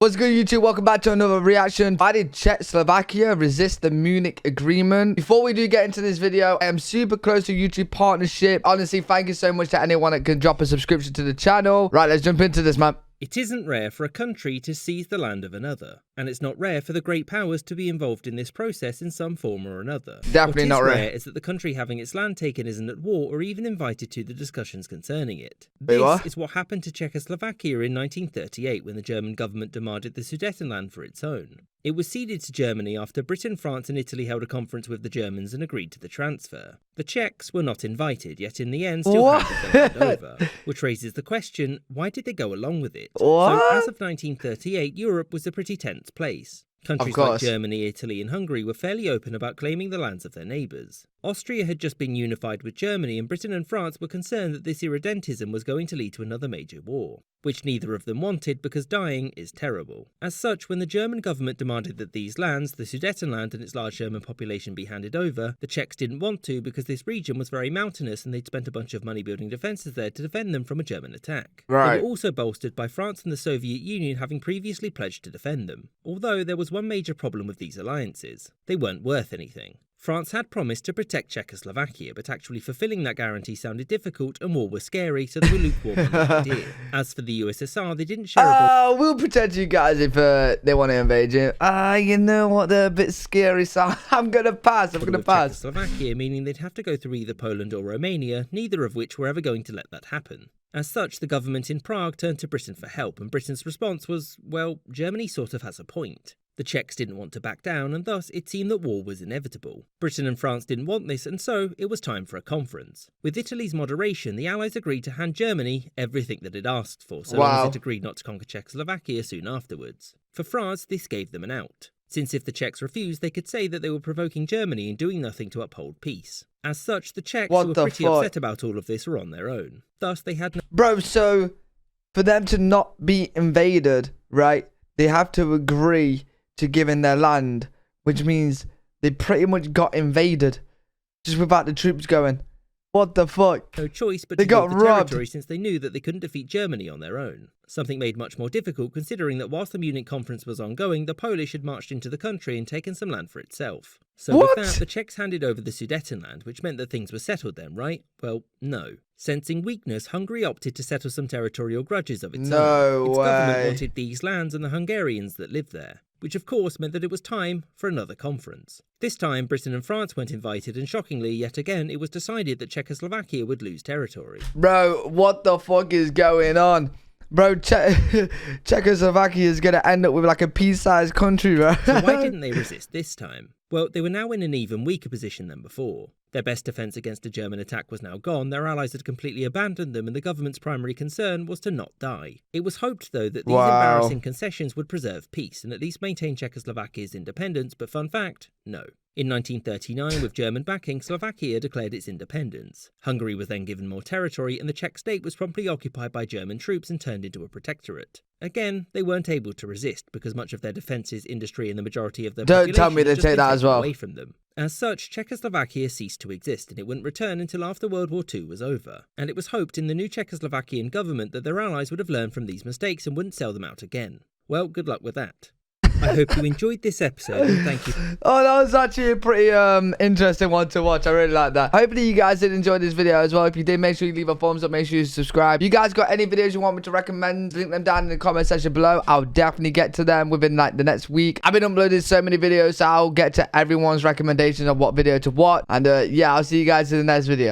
What's good, YouTube? Welcome back to another reaction. Why did Czechoslovakia resist the Munich Agreement? Before we do get into this video, I am super close to YouTube partnership. Honestly, thank you so much to anyone that can drop a subscription to the channel. Right, let's jump into this, man. It isn't rare for a country to seize the land of another, and it's not rare for the great powers to be involved in this process in some form or another. Definitely not rare. What is rare is that the country having its land taken isn't at war or even invited to the discussions concerning it. Wait, This is what happened to Czechoslovakia in 1938 when the German government demanded the Sudetenland for its own. It was ceded to Germany after Britain, France and Italy held a conference with the Germans and agreed to the transfer. The Czechs were not invited, yet in the end still handed their land over, which raises the question, why did they go along with it? So as of 1938, Europe was a pretty tense place. Countries like Germany, Italy and Hungary were fairly open about claiming the lands of their neighbours. Austria had just been unified with Germany, and Britain and France were concerned that this irredentism was going to lead to another major war, which neither of them wanted because dying is terrible. As such, when the German government demanded that these lands, the Sudetenland and its large German population, be handed over, the Czechs didn't want to because this region was very mountainous and they'd spent a bunch of money building defences there to defend them from a German attack. They were also bolstered by France and the Soviet Union having previously pledged to defend them. Although there was one major problem with these alliances: they weren't worth anything. France had promised to protect Czechoslovakia, but actually fulfilling that guarantee sounded difficult and war was scary, so they were lukewarm on the idea. As for the USSR, they didn't share we'll protect you guys if they want to invade you. You know what, they're a bit scary, so I'm going to pass. I'm going to pass. Czechoslovakia, meaning they'd have to go through either Poland or Romania, neither of which were ever going to let that happen. As such, the government in Prague turned to Britain for help, and Britain's response was, well, Germany sort of has a point. The Czechs didn't want to back down, and thus it seemed that war was inevitable. Britain and France didn't want this, and so it was time for a conference. With Italy's moderation, the Allies agreed to hand Germany everything that it asked for, so long as it agreed not to conquer Czechoslovakia soon afterwards. For France, this gave them an out, since if the Czechs refused, they could say that they were provoking Germany and doing nothing to uphold peace. As such, the Czechs, who were pretty upset about all of this, were on their own. Thus, they had no— Bro, so for them to not be invaded, right, they have to agree to giving their land, which means they pretty much got invaded just without the troops going. What the fuck? No choice but they to got give the robbed territory, since they knew that they couldn't defeat Germany on their own. Something made much more difficult considering that whilst the Munich conference was ongoing, the Polish had marched into the country and taken some land for itself. So with that, the Czechs handed over the Sudetenland, which meant that things were settled then, right? Well, no. Sensing weakness, Hungary opted to settle some territorial grudges of its own. Its government wanted these lands and the Hungarians that lived there, which of course meant that it was time for another conference. This time, Britain and France weren't invited, and shockingly, yet again, it was decided that Czechoslovakia would lose territory. Bro, what the fuck is going on? Bro, Czechoslovakia is going to end up with like a pea-sized country, right? So why didn't they resist this time? Well, they were now in an even weaker position than before. Their best defence against a German attack was now gone, their allies had completely abandoned them, and the government's primary concern was to not die. It was hoped, though, that these embarrassing concessions would preserve peace and at least maintain Czechoslovakia's independence, but fun fact, no. In 1939, with German backing, Slovakia declared its independence. Hungary was then given more territory, and the Czech state was promptly occupied by German troops and turned into a protectorate. Again, they weren't able to resist because much of their defences, industry and the majority of their population tell me they take that as well. Away from them. As such, Czechoslovakia ceased to exist, and it wouldn't return until after World War II was over. And it was hoped in the new Czechoslovakian government that their allies would have learned from these mistakes and wouldn't sell them out again. Well, good luck with that. I hope you enjoyed this episode, and thank you. Oh, that was actually a pretty interesting one to watch. I really like that. Hopefully you guys did enjoy this video as well. If you did, make sure you leave a thumbs up. Make sure you subscribe. You guys got any videos you want me to recommend? Link them down in the comment section below. I'll definitely get to them within like the next week. I've been uploading so many videos, so I'll get to everyone's recommendations of what video to watch. And yeah, I'll see you guys in the next video.